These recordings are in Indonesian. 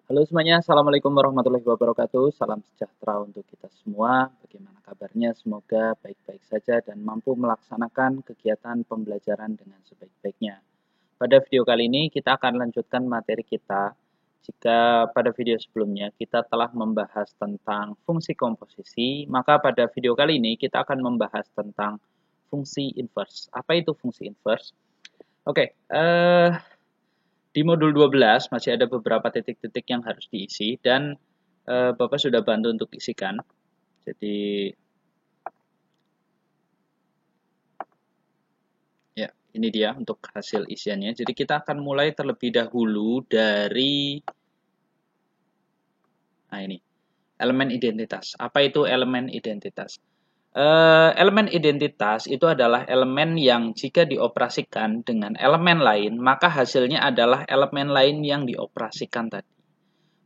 Halo semuanya, Assalamualaikum warahmatullahi wabarakatuh. Salam sejahtera untuk kita semua. Bagaimana kabarnya? Semoga baik-baik saja dan mampu melaksanakan kegiatan pembelajaran dengan sebaik-baiknya. Pada video kali ini kita akan lanjutkan materi kita. Jika pada video sebelumnya kita telah membahas tentang fungsi komposisi, maka pada video kali ini kita akan membahas tentang fungsi inverse. Apa itu fungsi inverse? Oke, di modul 12 masih ada beberapa titik-titik yang harus diisi dan Bapak sudah bantu untuk isikan. Jadi ya, ini dia untuk hasil isiannya. Jadi kita akan mulai terlebih dahulu dari ini, elemen identitas. Apa itu elemen identitas? Elemen identitas itu adalah elemen yang jika dioperasikan dengan elemen lain, maka hasilnya adalah elemen lain yang dioperasikan tadi.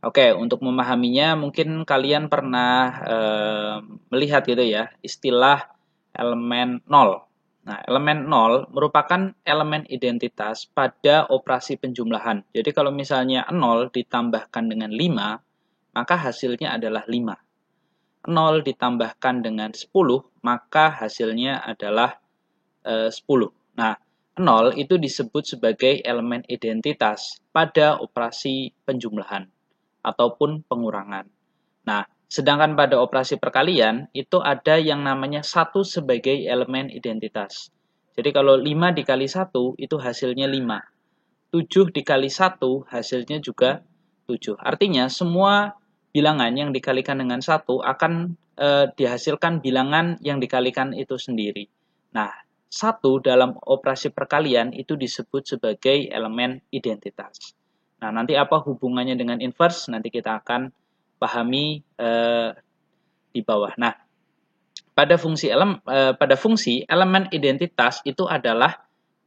Oke, untuk memahaminya mungkin kalian pernah melihat gitu ya, istilah elemen nol. Nah, elemen nol merupakan elemen identitas pada operasi penjumlahan. Jadi kalau misalnya 0 ditambahkan dengan 5, maka hasilnya adalah 5. 0 ditambahkan dengan 10, maka hasilnya adalah 10. Nah, 0 itu disebut sebagai elemen identitas pada operasi penjumlahan ataupun pengurangan. Nah, sedangkan pada operasi perkalian itu ada yang namanya 1 sebagai elemen identitas. Jadi kalau 5 dikali 1 itu hasilnya 5. 7 dikali 1 hasilnya juga 7. Artinya semua bilangan yang dikalikan dengan 1 akan dihasilkan bilangan yang dikalikan itu sendiri. Nah, 1 dalam operasi perkalian itu disebut sebagai elemen identitas. Nah, nanti apa hubungannya dengan inverse? Nanti kita akan pahami di bawah. Nah, pada fungsi elemen identitas itu adalah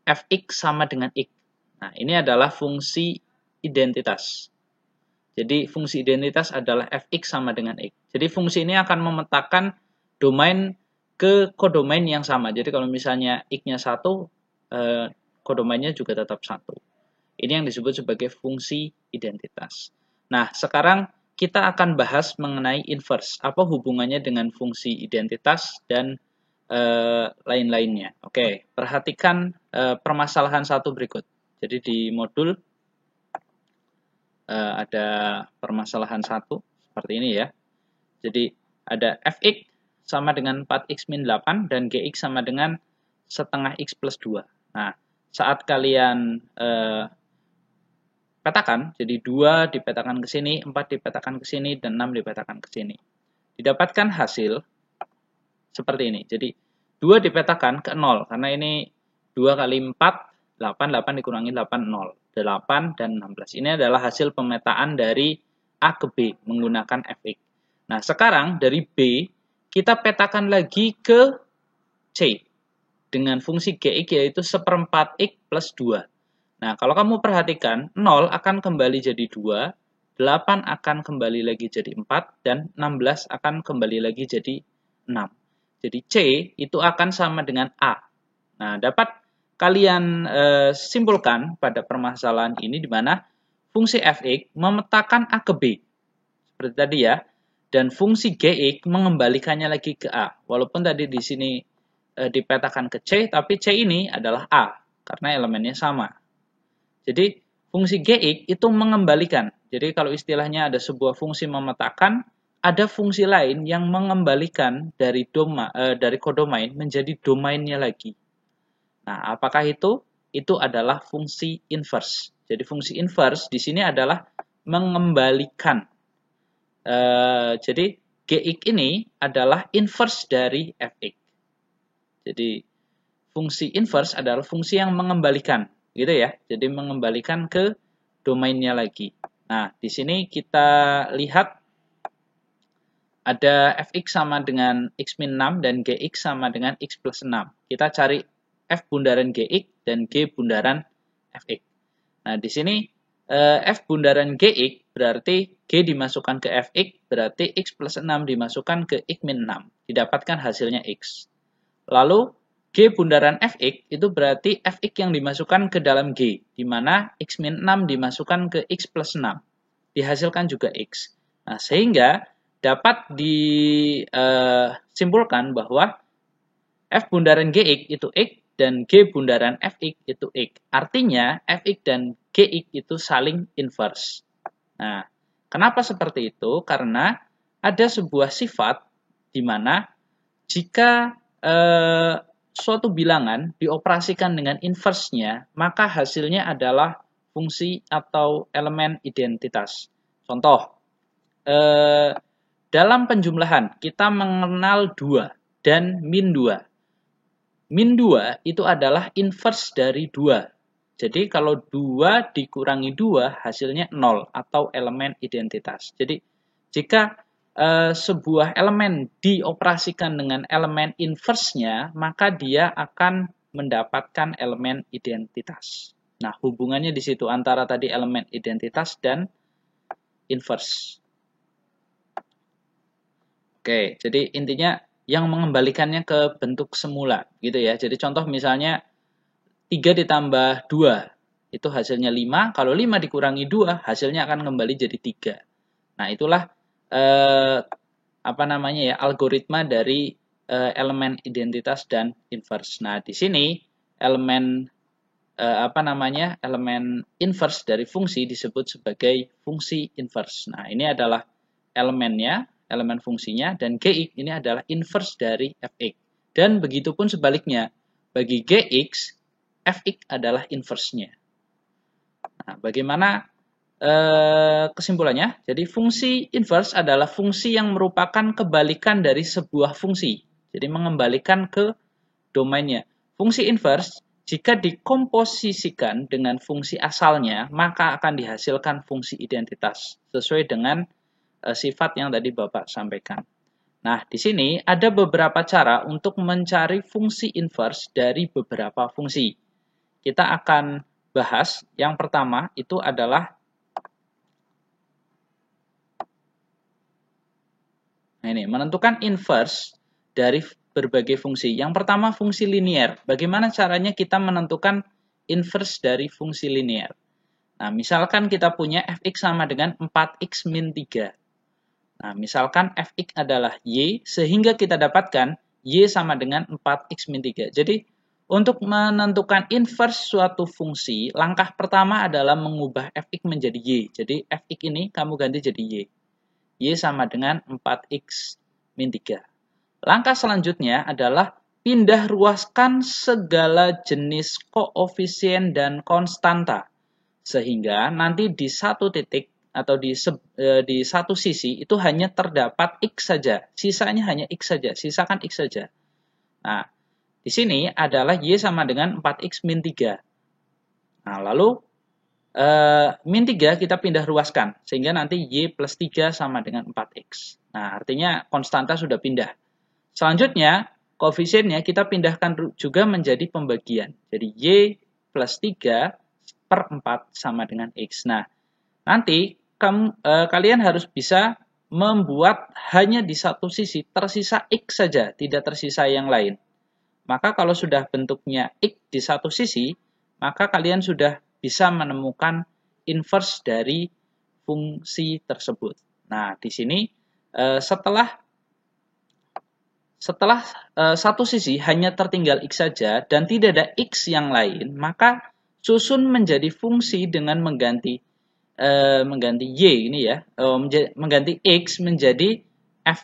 fx sama dengan x. Nah, ini adalah fungsi identitas. Jadi, fungsi identitas adalah fx sama dengan x. Jadi, fungsi ini akan memetakan domain ke kodomain yang sama. Jadi, kalau misalnya x-nya 1, kodomainnya juga tetap 1. Ini yang disebut sebagai fungsi identitas. Nah, sekarang kita akan bahas mengenai inverse. Apa hubungannya dengan fungsi identitas dan lain-lainnya. Oke, perhatikan permasalahan satu berikut. Jadi di modul ada permasalahan satu seperti ini ya. Jadi ada fx sama dengan 4x min 8 dan gx sama dengan setengah x plus 2. Nah, saat kalian petakan, jadi 2 dipetakan ke sini, 4 dipetakan ke sini, dan 6 dipetakan ke sini. Didapatkan hasil seperti ini. Jadi 2 dipetakan ke 0, karena ini 2 kali 4, 8, 8 dikurangi 8, 0. 8 dan 16. Ini adalah hasil pemetaan dari A ke B menggunakan fx. Nah, sekarang dari B, kita petakan lagi ke C dengan fungsi gx yaitu seperempat x plus 2. Nah, kalau kamu perhatikan, 0 akan kembali jadi 2, 8 akan kembali lagi jadi 4, dan 16 akan kembali lagi jadi 6. Jadi C itu akan sama dengan A. Nah, dapat kalian simpulkan pada permasalahan ini di mana fungsi fx memetakan A ke B. Seperti tadi ya. Dan fungsi gx mengembalikannya lagi ke A. Walaupun tadi di sini dipetakan ke C, tapi C ini adalah A karena elemennya sama. Jadi fungsi gx itu mengembalikan. Jadi kalau istilahnya ada sebuah fungsi memetakan, ada fungsi lain yang mengembalikan dari kodomain menjadi domainnya lagi. Nah, apakah itu? Itu adalah fungsi inverse. Jadi fungsi inverse di sini adalah mengembalikan. Jadi gx ini adalah inverse dari fx. Jadi fungsi inverse adalah fungsi yang mengembalikan, gitu ya. Jadi mengembalikan ke domainnya lagi. Nah, di sini kita lihat ada fx sama dengan x min 6 dan gx sama dengan x plus 6. Kita cari f bundaran gx dan g bundaran fx. Nah, di sini f bundaran gx berarti g dimasukkan ke fx, berarti x plus 6 dimasukkan ke x min 6. Didapatkan hasilnya x. Lalu g bundaran fx itu berarti fx yang dimasukkan ke dalam g, di mana x min 6 dimasukkan ke x plus 6. dihasilkan juga X. Nah, sehingga dapat disimpulkan bahwa F bundaran Gx itu X dan G bundaran Fx itu X. Artinya Fx dan Gx itu saling inverse. Nah, kenapa seperti itu? Karena ada sebuah sifat di mana jika suatu bilangan dioperasikan dengan inverse-nya, maka hasilnya adalah fungsi atau elemen identitas. Contoh, dalam penjumlahan kita mengenal 2 dan min 2. Min 2 itu adalah inverse dari 2. Jadi kalau 2 dikurangi 2 hasilnya 0 atau elemen identitas. Jadi jika sebuah elemen dioperasikan dengan elemen inverse-nya, maka dia akan mendapatkan elemen identitas. Nah, hubungannya di situ antara tadi elemen identitas dan inverse. Oke, jadi intinya yang mengembalikannya ke bentuk semula, gitu ya. Jadi contoh misalnya 3 ditambah 2, itu hasilnya 5. Kalau 5 dikurangi 2, hasilnya akan kembali jadi 3. Nah, itulah algoritma dari elemen identitas dan inverse. Nah, di sini elemen elemen inverse dari fungsi disebut sebagai fungsi inverse. Nah, ini adalah elemennya, elemen fungsinya, dan Gx ini adalah inverse dari Fx. Dan begitu pun sebaliknya, bagi Gx, Fx adalah inverse-nya. Nah, bagaimana kesimpulannya? Jadi fungsi inverse adalah fungsi yang merupakan kebalikan dari sebuah fungsi. Jadi mengembalikan ke domainnya. Fungsi inverse jika dikomposisikan dengan fungsi asalnya, maka akan dihasilkan fungsi identitas sesuai dengan sifat yang tadi Bapak sampaikan. Nah, di sini ada beberapa cara untuk mencari fungsi inverse dari beberapa fungsi. Kita akan bahas yang pertama itu adalah menentukan inverse dari berbagai fungsi. Yang pertama fungsi linear. Bagaimana caranya kita menentukan inverse dari fungsi linear? Nah, misalkan kita punya fx sama dengan 4x min 3. Nah, misalkan fx adalah y, sehingga kita dapatkan y sama dengan 4x min 3. Jadi, untuk menentukan inverse suatu fungsi, langkah pertama adalah mengubah fx menjadi y. Jadi, fx ini kamu ganti jadi y. Y sama dengan 4x min 3. Langkah selanjutnya adalah pindah ruaskan segala jenis koefisien dan konstanta. Sehingga nanti di satu titik atau di satu sisi itu hanya terdapat X saja. Sisanya hanya X saja. Sisakan X saja. Nah, di sini adalah Y sama dengan 4X min 3. Nah, lalu min 3 kita pindah ruaskan, sehingga nanti Y plus 3 sama dengan 4X. Nah, artinya konstanta sudah pindah. Selanjutnya, koefisiennya kita pindahkan juga menjadi pembagian. Jadi, Y plus 3 per 4 sama dengan X. Nah, nanti kalian harus bisa membuat hanya di satu sisi tersisa X saja, tidak tersisa yang lain. Maka kalau sudah bentuknya X di satu sisi, maka kalian sudah bisa menemukan inverse dari fungsi tersebut. Nah, di sini setelah satu sisi hanya tertinggal X saja dan tidak ada X yang lain, maka susun menjadi fungsi dengan mengganti Y ini ya, mengganti X menjadi F.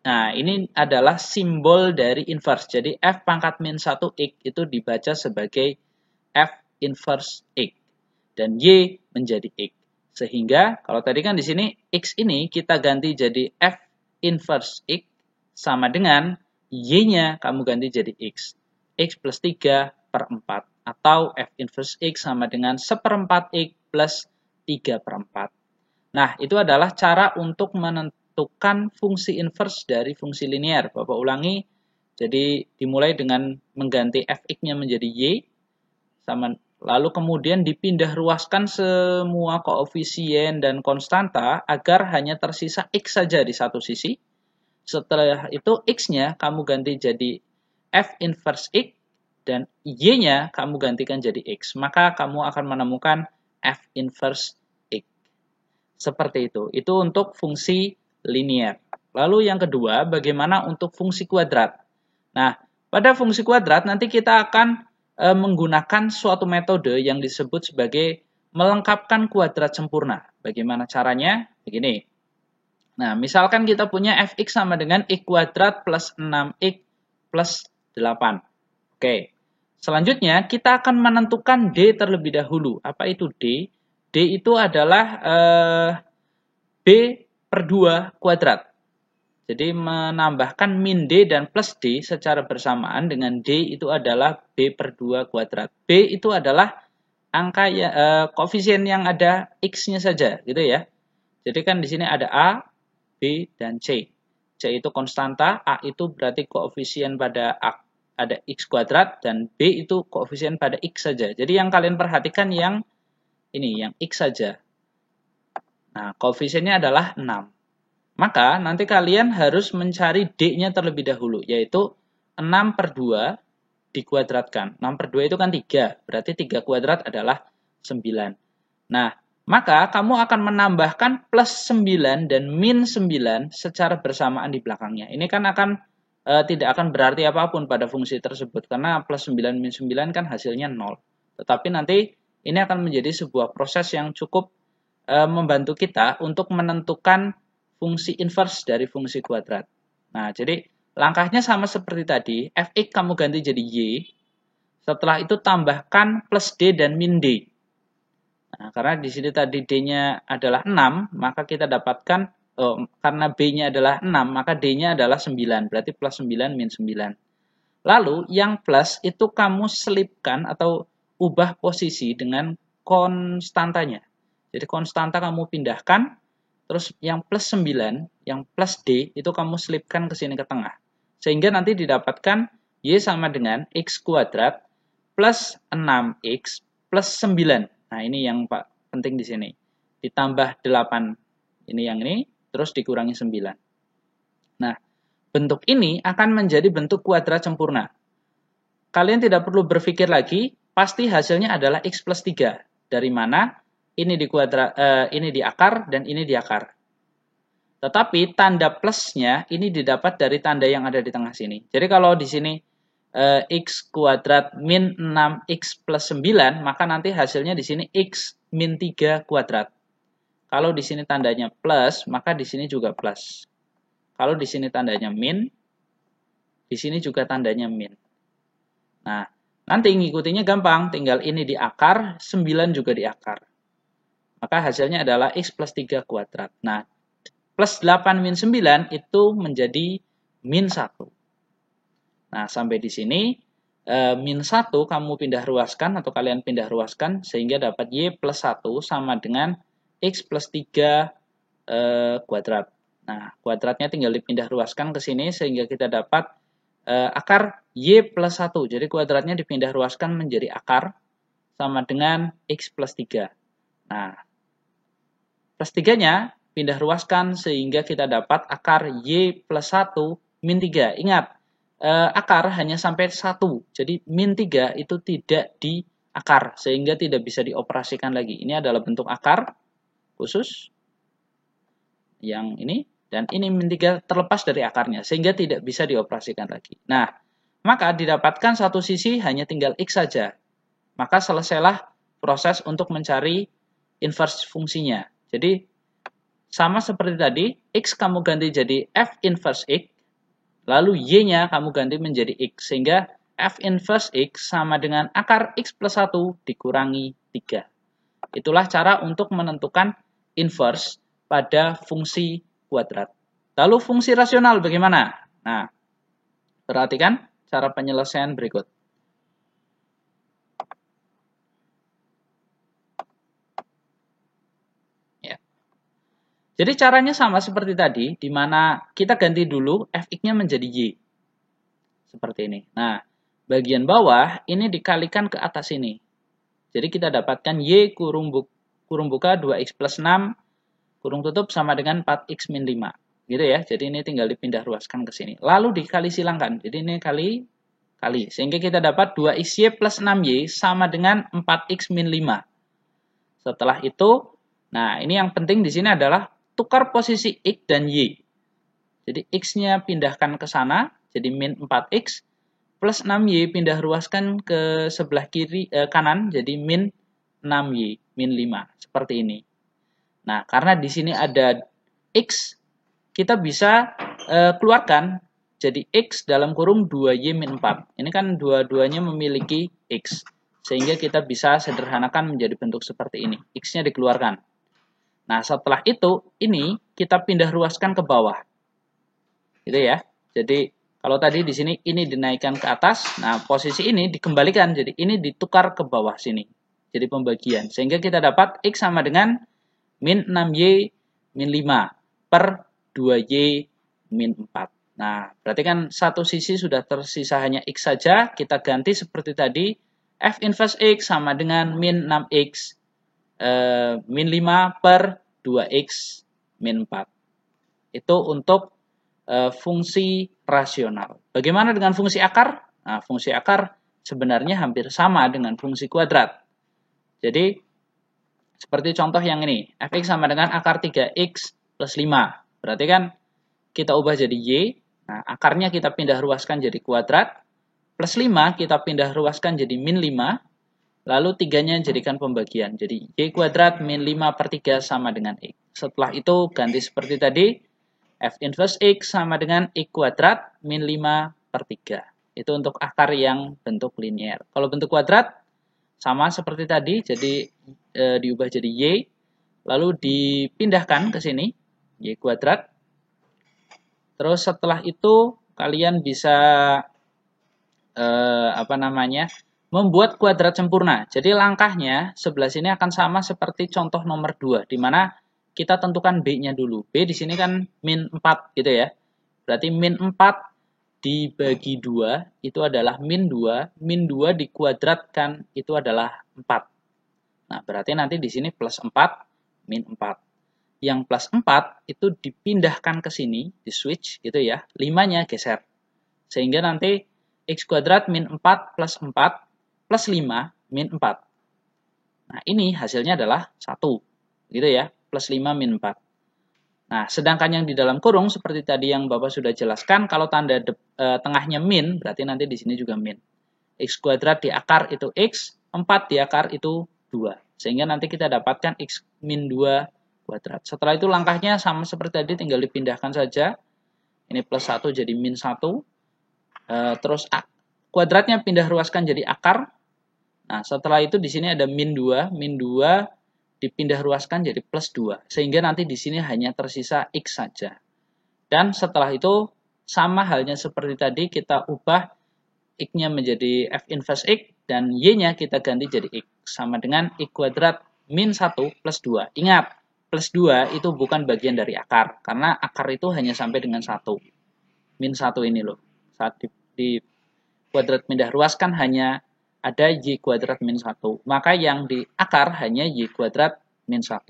Nah, ini adalah simbol dari inverse. Jadi F pangkat min 1 X itu dibaca sebagai F inverse X. Dan Y menjadi X. Sehingga kalau tadi kan di sini X ini kita ganti jadi F inverse X sama dengan Y-nya kamu ganti jadi X. X plus 3 per 4. Atau F inverse X sama dengan 1/4 X plus 3 per 4. Nah, itu adalah cara untuk menentukan fungsi inverse dari fungsi linear. Bapak ulangi. Jadi dimulai dengan mengganti Fx-nya menjadi Y. Lalu kemudian dipindah ruaskan semua koefisien dan konstanta agar hanya tersisa X saja di satu sisi. Setelah itu X-nya kamu ganti jadi F inverse X dan Y-nya kamu gantikan jadi X. Maka kamu akan menemukan F inverse X. Seperti itu. Itu untuk fungsi linear. Lalu yang kedua, bagaimana untuk fungsi kuadrat? Nah, pada fungsi kuadrat nanti kita akan menggunakan suatu metode yang disebut sebagai melengkapkan kuadrat sempurna. Bagaimana caranya? Begini. Nah, misalkan kita punya fx sama dengan x kuadrat plus 6x plus 8. Oke. Selanjutnya, kita akan menentukan D terlebih dahulu. Apa itu D? D itu adalah B per 2 kuadrat. Jadi menambahkan min D dan plus D secara bersamaan dengan D itu adalah B per 2 kuadrat. B itu adalah angka koefisien yang ada X-nya saja, gitu ya. Jadi kan di sini ada A, B, dan C. C itu konstanta, A itu berarti koefisien pada A, ada X kuadrat, dan B itu koefisien pada X saja. Jadi yang kalian perhatikan yang ini, yang X saja. Nah, koefisiennya adalah 6. Maka nanti kalian harus mencari D-nya terlebih dahulu, yaitu 6 per 2 dikuadratkan. 6 per 2 itu kan 3, berarti 3 kuadrat adalah 9. Nah, maka kamu akan menambahkan plus 9 dan min 9 secara bersamaan di belakangnya. Ini kan akan tidak akan berarti apapun pada fungsi tersebut, karena plus 9 min 9 kan hasilnya 0. Tetapi nanti ini akan menjadi sebuah proses yang cukup membantu kita untuk menentukan fungsi inverse dari fungsi kuadrat. Nah, jadi langkahnya sama seperti tadi, fx kamu ganti jadi y, setelah itu tambahkan plus d dan min d. Nah, karena di sini tadi d-nya adalah 6, maka kita dapatkan, karena b-nya adalah 6, maka d-nya adalah 9, berarti plus 9 min 9. Lalu, yang plus itu kamu selipkan atau ubah posisi dengan konstantanya. Jadi konstanta kamu pindahkan, terus yang plus 9, yang plus D, itu kamu selipkan ke sini ke tengah. Sehingga nanti didapatkan Y sama dengan X kuadrat plus 6X plus 9. Nah, ini yang penting di sini. Ditambah 8, ini yang ini, terus dikurangi 9. Nah, bentuk ini akan menjadi bentuk kuadrat sempurna. Kalian tidak perlu berpikir lagi, pasti hasilnya adalah X plus 3. Dari mana? Ini di kuadrat, ini di akar, dan ini di akar. Tetapi tanda plusnya ini didapat dari tanda yang ada di tengah sini. Jadi kalau di sini x kuadrat min 6x plus 9, maka nanti hasilnya di sini x min 3 kuadrat. Kalau di sini tandanya plus, maka di sini juga plus. Kalau di sini tandanya min, di sini juga tandanya min. Nah, nanti ngikutinya gampang, tinggal ini di akar, 9 juga di akar. Maka hasilnya adalah x plus 3 kuadrat. Nah, plus 8 min 9 itu menjadi min 1. Nah, sampai di sini, min 1 kamu pindah ruaskan atau kalian pindah ruaskan sehingga dapat y plus 1 sama dengan x plus 3 kuadrat. Nah, kuadratnya tinggal dipindah ruaskan ke sini sehingga kita dapat akar y plus 1. Jadi kuadratnya dipindah ruaskan menjadi akar sama dengan x plus 3. Nah, plus 3-nya pindah ruaskan sehingga kita dapat akar y plus 1 min 3. Ingat, akar hanya sampai 1. Jadi min 3 itu tidak di akar sehingga tidak bisa dioperasikan lagi. Ini adalah bentuk akar khusus yang ini, dan ini min 3 terlepas dari akarnya sehingga tidak bisa dioperasikan lagi. Nah, maka didapatkan satu sisi hanya tinggal x saja. Maka selesailah proses untuk mencari inverse fungsinya. Jadi sama seperti tadi, x kamu ganti jadi f inverse x, lalu y-nya kamu ganti menjadi x, sehingga f inverse x sama dengan akar x plus 1 dikurangi 3. Itulah cara untuk menentukan inverse pada fungsi kuadrat. Lalu fungsi rasional bagaimana? Nah, perhatikan cara penyelesaian berikut. Jadi caranya sama seperti tadi, di mana kita ganti dulu fx-nya menjadi y. Seperti ini. Nah, bagian bawah ini dikalikan ke atas ini. Jadi kita dapatkan y kurung buka 2x plus 6 kurung tutup sama dengan 4x min 5. Gitu ya. Jadi ini tinggal dipindah ruaskan ke sini. Lalu dikali silangkan. Jadi ini kali. Sehingga kita dapat 2xy plus 6y sama dengan 4x min 5. Setelah itu Nah, ini yang penting di sini adalah tukar posisi X dan Y. Jadi X-nya pindahkan ke sana, jadi min 4X, plus 6Y pindah ruaskan ke sebelah kanan, jadi min 6Y, min 5, seperti ini. Nah, karena di sini ada X, kita bisa keluarkan jadi X dalam kurung 2Y min 4. Ini kan dua-duanya memiliki X. Sehingga kita bisa sederhanakan menjadi bentuk seperti ini. X-nya dikeluarkan. Nah, setelah itu, ini kita pindah ruaskan ke bawah. Gitu ya. Jadi, kalau tadi di sini ini dinaikkan ke atas, nah posisi ini dikembalikan. Jadi, ini ditukar ke bawah sini. Jadi, pembagian. Sehingga kita dapat X sama dengan min 6Y min 5 per 2Y min 4. Nah, berarti kan satu sisi sudah tersisa hanya X saja. Kita ganti seperti tadi. F inverse X sama dengan min 6X min 5 per 2X min 4. Itu untuk fungsi rasional. Bagaimana dengan fungsi akar? Nah, fungsi akar sebenarnya hampir sama dengan fungsi kuadrat. Jadi, seperti contoh yang ini. Fx sama dengan akar 3X plus 5. Berarti kan kita ubah jadi Y. Nah, akarnya kita pindah ruaskan jadi kuadrat. Plus 5 kita pindah ruaskan jadi min 5. Lalu 3-nya jadikan pembagian. Jadi Y kuadrat min 5 per 3 sama dengan X. Setelah itu ganti seperti tadi. F inverse X sama dengan X kuadrat min 5 per 3. Itu untuk akar yang bentuk linier. Kalau bentuk kuadrat, sama seperti tadi. Jadi diubah jadi Y. Lalu dipindahkan ke sini. Y kuadrat. Terus setelah itu, kalian bisa membuat kuadrat sempurna. Jadi langkahnya sebelah sini akan sama seperti contoh nomor 2, di mana kita tentukan B-nya dulu. B di sini kan min 4 gitu ya. Berarti min 4 dibagi 2 itu adalah min 2. Min 2 dikuadratkan itu adalah 4. Nah, berarti nanti di sini plus 4, min 4. Yang plus 4 itu dipindahkan ke sini, di switch gitu ya. 5-nya geser. Sehingga nanti X kuadrat min 4 plus 4 plus 5 min 4. Nah, ini hasilnya adalah 1. Gitu ya, plus 5 min 4. Nah, sedangkan yang di dalam kurung seperti tadi yang Bapak sudah jelaskan, kalau tanda tengahnya min, berarti nanti di sini juga min. X kuadrat di akar itu X, 4 di akar itu 2. Sehingga nanti kita dapatkan X min 2 kuadrat. Setelah itu langkahnya sama seperti tadi, tinggal dipindahkan saja. Ini plus 1 jadi min 1. Terus kuadratnya pindah ruaskan jadi akar. Nah, setelah itu di sini ada min 2. Min 2 dipindah ruaskan jadi plus 2. Sehingga nanti di sini hanya tersisa X saja. Dan setelah itu sama halnya seperti tadi, kita ubah X-nya menjadi F inverse X dan Y-nya kita ganti jadi X. Sama dengan X kuadrat min 1 plus 2. Ingat, plus 2 itu bukan bagian dari akar. Karena akar itu hanya sampai dengan 1. Min 1 ini loh. Saat di kuadrat pindah ruaskan hanya ada Y kuadrat min 1. Maka yang di akar hanya Y kuadrat min 1.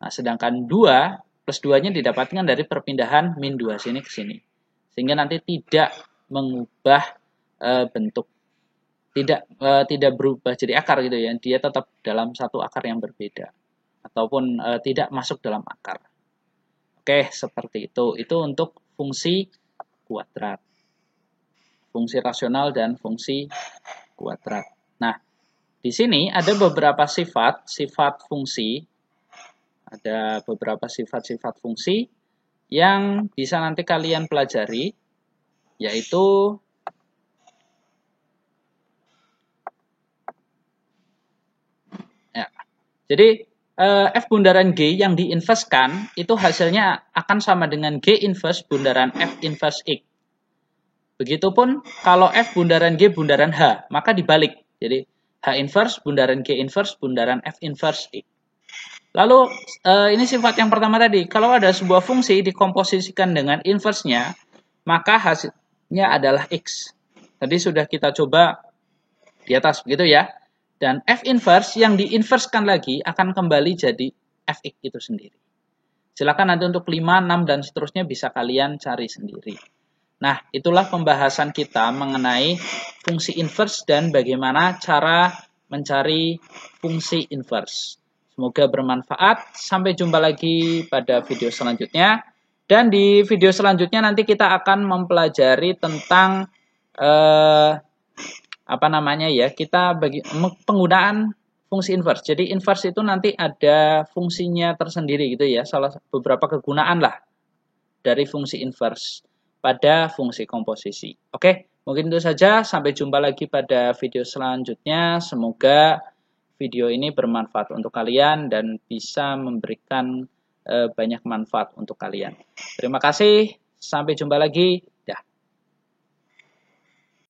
Nah, sedangkan 2 plus 2-nya didapatkan dari perpindahan min 2 sini ke sini. Sehingga nanti tidak mengubah bentuk. Tidak berubah jadi akar gitu ya. Dia tetap dalam satu akar yang berbeda. Ataupun tidak masuk dalam akar. Oke, seperti itu. Itu untuk fungsi kuadrat. Fungsi rasional dan fungsi kuadrat. Nah, di sini ada beberapa sifat fungsi. Ada beberapa sifat-sifat fungsi yang bisa nanti kalian pelajari, yaitu ya. Jadi F bundaran G yang diinverskan itu hasilnya akan sama dengan G inverse bundaran F inverse X. Begitupun kalau F bundaran G bundaran H, maka dibalik. Jadi H inverse bundaran G inverse bundaran F inverse X. Lalu ini sifat yang pertama tadi. Kalau ada sebuah fungsi dikomposisikan dengan inverse-nya, maka hasilnya adalah X. Tadi sudah kita coba di atas begitu ya. Dan F inverse yang diinverskan lagi akan kembali jadi Fx itu sendiri. Silakan nanti untuk 5, 6, dan seterusnya bisa kalian cari sendiri. Nah, itulah pembahasan kita mengenai fungsi inverse dan bagaimana cara mencari fungsi inverse. Semoga bermanfaat. Sampai jumpa lagi pada video selanjutnya. Dan di video selanjutnya nanti kita akan mempelajari tentang kita penggunaan fungsi inverse. Jadi inverse itu nanti ada fungsinya tersendiri gitu ya. Beberapa kegunaan lah dari fungsi inverse pada fungsi komposisi. Oke, mungkin itu saja. Sampai jumpa lagi pada video selanjutnya. Semoga video ini bermanfaat untuk kalian dan bisa memberikan banyak manfaat untuk kalian. Terima kasih. Sampai jumpa lagi.